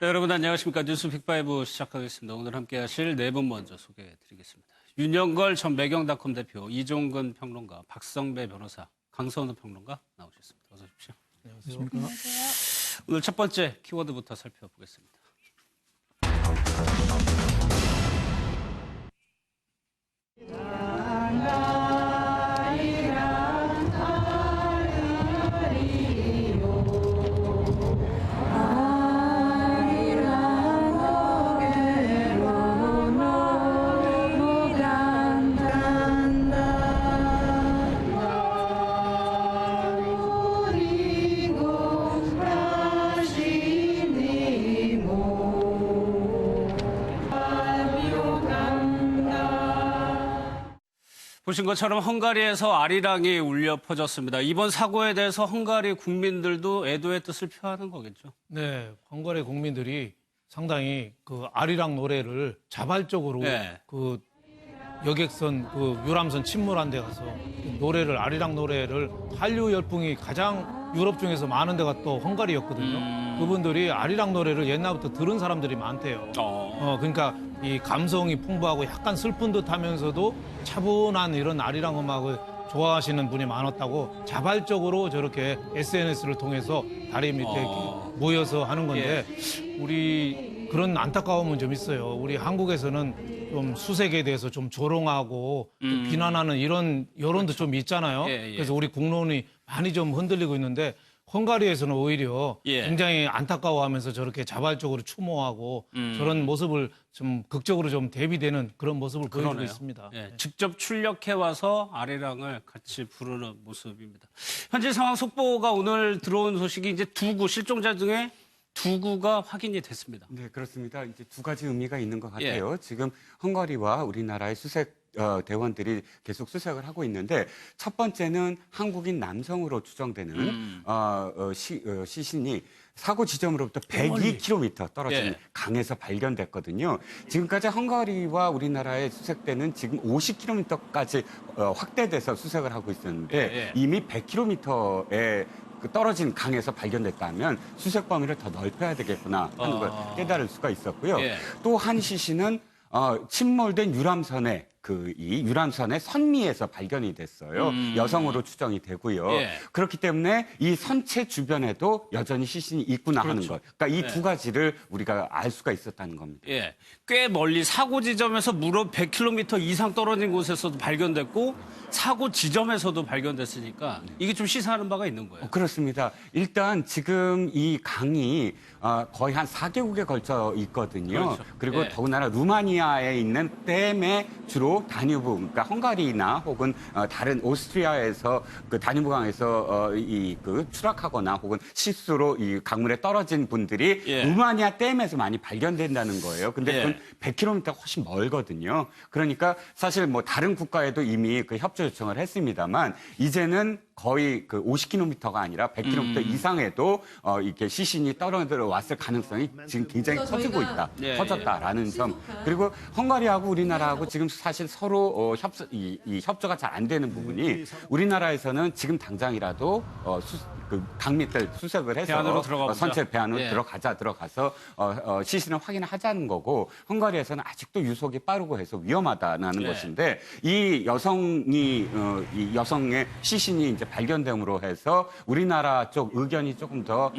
네, 여러분 안녕하십니까. 뉴스 빅5 시작하겠습니다. 오늘 함께하실 네 분 먼저 소개해드리겠습니다. 윤영걸 전 매경닷컴 대표, 이종근 평론가, 박성배 변호사, 강선우 평론가 나오셨습니다. 어서 오십시오. 안녕하십니까. 오늘 첫 번째 키워드부터 살펴보겠습니다. 보신 것처럼 헝가리에서 아리랑이 울려 퍼졌습니다. 이번 사고에 대해서 헝가리 국민들도 애도의 뜻을 표하는 거겠죠? 네, 헝가리 국민들이 상당히 그 아리랑 노래를 자발적으로 네. 그 여객선 그 유람선 침몰한 데 가서 노래를 아리랑 노래를 한류 열풍이 가장 유럽 중에서 많은 데가 또 헝가리였거든요. 그분들이 아리랑 노래를 옛날부터 들은 사람들이 많대요. 그러니까 이 감성이 풍부하고 약간 슬픈 듯하면서도 차분한 이런 아리랑 음악을 좋아하시는 분이 많았다고 자발적으로 저렇게 SNS를 통해서 다리 밑에 이렇게 모여서 하는 건데 우리 그런 안타까움은 좀 있어요. 우리 한국에서는 좀 수색에 대해서 좀 조롱하고 또 비난하는 이런 여론도 좀 있잖아요. 그래서 우리 국론이 많이 좀 흔들리고 있는데 헝가리에서는 오히려 굉장히 안타까워하면서 저렇게 자발적으로 추모하고 저런 모습을 좀 극적으로 좀 대비되는 그런 모습을 보여주고 있습니다. 직접 출력해 와서 아리랑을 같이 부르는 모습입니다. 현재 상황 속보가 오늘 들어온 소식이 이제 실종자 중에 2구가 확인이 됐습니다. 네, 그렇습니다. 이제 두 가지 의미가 있는 것 같아요. 지금 헝가리와 우리나라의 수색 대원들이 계속 수색을 하고 있는데 첫 번째는 한국인 남성으로 추정되는 시신이 사고 지점으로부터 102km 떨어진 강에서 발견됐거든요. 지금까지 헝가리와 우리나라의 수색대는 지금 50km까지 확대돼서 수색을 하고 있었는데 이미 100km의 떨어진 강에서 발견됐다면 수색 범위를 더 넓혀야 되겠구나 하는 걸 깨달을 수가 있었고요. 또 한 시신은 침몰된 유람선에 이 유람선의 선미에서 발견이 됐어요. 여성으로 추정이 되고요. 그렇기 때문에 이 선체 주변에도 여전히 시신이 있구나 하는 것. 그러니까 이 두 가지를 우리가 알 수가 있었다는 겁니다. 꽤 멀리 사고 지점에서 무려 100km 이상 떨어진 곳에서도 발견됐고 사고 지점에서도 발견됐으니까 이게 좀 시사하는 바가 있는 거예요. 그렇습니다. 일단 지금 이 강이 거의 한 4개국에 걸쳐 있거든요. 그리고 더군다나 루마니아에 있는 댐에 주로 다뉴브, 그러니까 헝가리나 혹은 다른 오스트리아에서 그 다뉴브 강에서 추락하거나 혹은 실수로 이 강물에 떨어진 분들이 루마니아 댐에서 많이 발견된다는 거예요. 근데 그건 100km가 훨씬 멀거든요. 그러니까 사실 뭐 다른 국가에도 이미 그 협조 요청을 했습니다만 이제는 거의 그 50km가 아니라 100km 이상에도 이렇게 시신이 떨어져 왔을 가능성이 지금 굉장히 커지고 있다, 커졌다라는 점. 그리고 헝가리하고 우리나라하고 지금 사실 서로 협조가 잘 안 되는 부분이 우리나라에서는 지금 당장이라도 강 밑을 수색을 해서 선체 배안으로 들어가서 시신을 확인하자는 거고 헝가리에서는 아직도 유속이 빠르고 해서 위험하다는 것인데 이 여성의 시신이 이제 발견됨으로 해서 우리나라 쪽 의견이 조금 더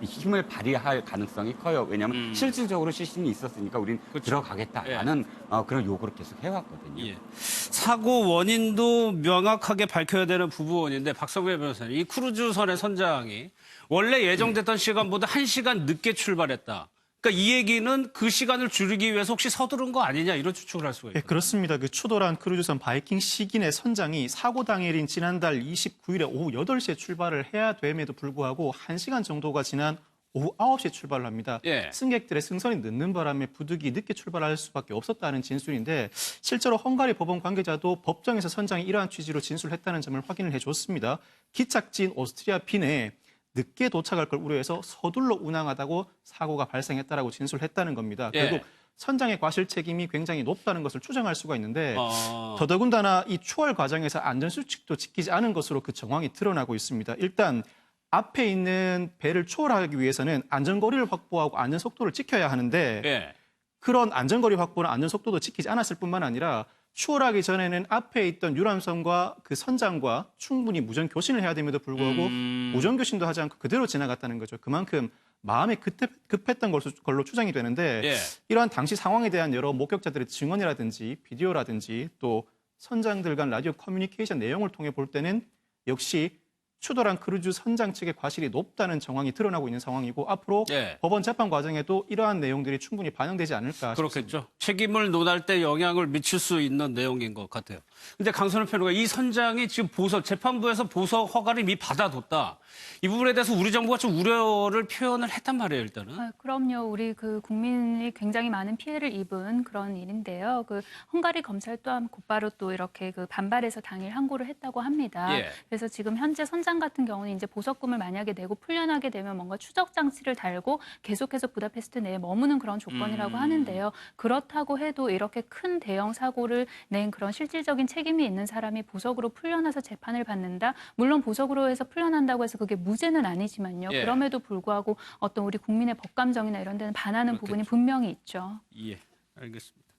힘을 발휘할 가능성이 커요. 왜냐하면 실질적으로 시신이 있었으니까 우린 들어가겠다라는 그런 요구를 계속 해왔거든요. 사고 원인도 명확하게 밝혀야 되는 부부원인데 박성배 변호사님, 이 크루즈선의 선장이 원래 예정됐던 시간보다 1시간 늦게 출발했다. 그러니까 이 얘기는 그 시간을 줄이기 위해서 혹시 서두른 거 아니냐 이런 추측을 할 수가 있거든요. 네, 그렇습니다. 그 추돌한 크루즈선 바이킹 시긴의 선장이 사고 당일인 지난달 29일에 오후 8시에 출발을 해야 됨에도 불구하고 1시간 정도가 지난 오후 9시에 출발을 합니다. 승객들의 승선이 늦는 바람에 부득이 늦게 출발할 수밖에 없었다는 진술인데 실제로 헝가리 법원 관계자도 법정에서 선장이 이러한 취지로 진술했다는 점을 확인을 해줬습니다. 기착지인 오스트리아 빈에 늦게 도착할 걸 우려해서 서둘러 운항하다고 사고가 발생했다라고 진술했다는 겁니다. 결국 선장의 과실 책임이 굉장히 높다는 것을 추정할 수가 있는데 더더군다나 이 추월 과정에서 안전수칙도 지키지 않은 것으로 그 정황이 드러나고 있습니다. 일단 앞에 있는 배를 추월하기 위해서는 안전거리를 확보하고 안전속도를 지켜야 하는데 예. 그런 안전거리 확보나 안전속도도 지키지 않았을 뿐만 아니라 추월하기 전에는 앞에 있던 유람선과 그 선장과 충분히 무전 교신을 해야 됨에도 불구하고 무전 교신도 하지 않고 그대로 지나갔다는 거죠. 그만큼 마음이 급했던 걸로 추정이 되는데 예. 이러한 당시 상황에 대한 여러 목격자들의 증언이라든지 비디오라든지 또 선장들 간 라디오 커뮤니케이션 내용을 통해 볼 때는 역시 추돌한 크루즈 선장 측의 과실이 높다는 정황이 드러나고 있는 상황이고 앞으로 예. 법원 재판 과정에도 이러한 내용들이 충분히 반영되지 않을까 그렇겠죠. 싶습니다. 책임을 논할 때 영향을 미칠 수 있는 내용인 것 같아요. 근데 강선우 평론가 이 선장이 지금 재판부에서 보석 허가를 이미 받아뒀다. 이 부분에 대해서 우리 정부가 좀 우려를 표현을 했단 말이에요, 일단은. 그럼요. 우리 그 국민이 굉장히 많은 피해를 입은 그런 일인데요. 그 헝가리 검찰 또한 곧바로 또 이렇게 그 반발해서 당일 항고를 했다고 합니다. 예. 그래서 지금 현재 선장 같은 경우는 이제 보석금을 만약에 내고 풀려나게 되면 뭔가 추적 장치를 달고 계속해서 부다페스트 내에 머무는 그런 조건이라고 하는데요. 그렇다고 해도 이렇게 큰 대형 사고를 낸 그런 실질적인 책임이 있는 사람이 보석으로 풀려나서 재판을 받는다. 물론 보석으로 해서 풀려난다고 해서 그게 무죄는 아니지만요. 예. 그럼에도 불구하고 어떤 우리 국민의 법감정이나 이런 데는 반하는 부분이 분명히 있죠. 예, 알겠습니다.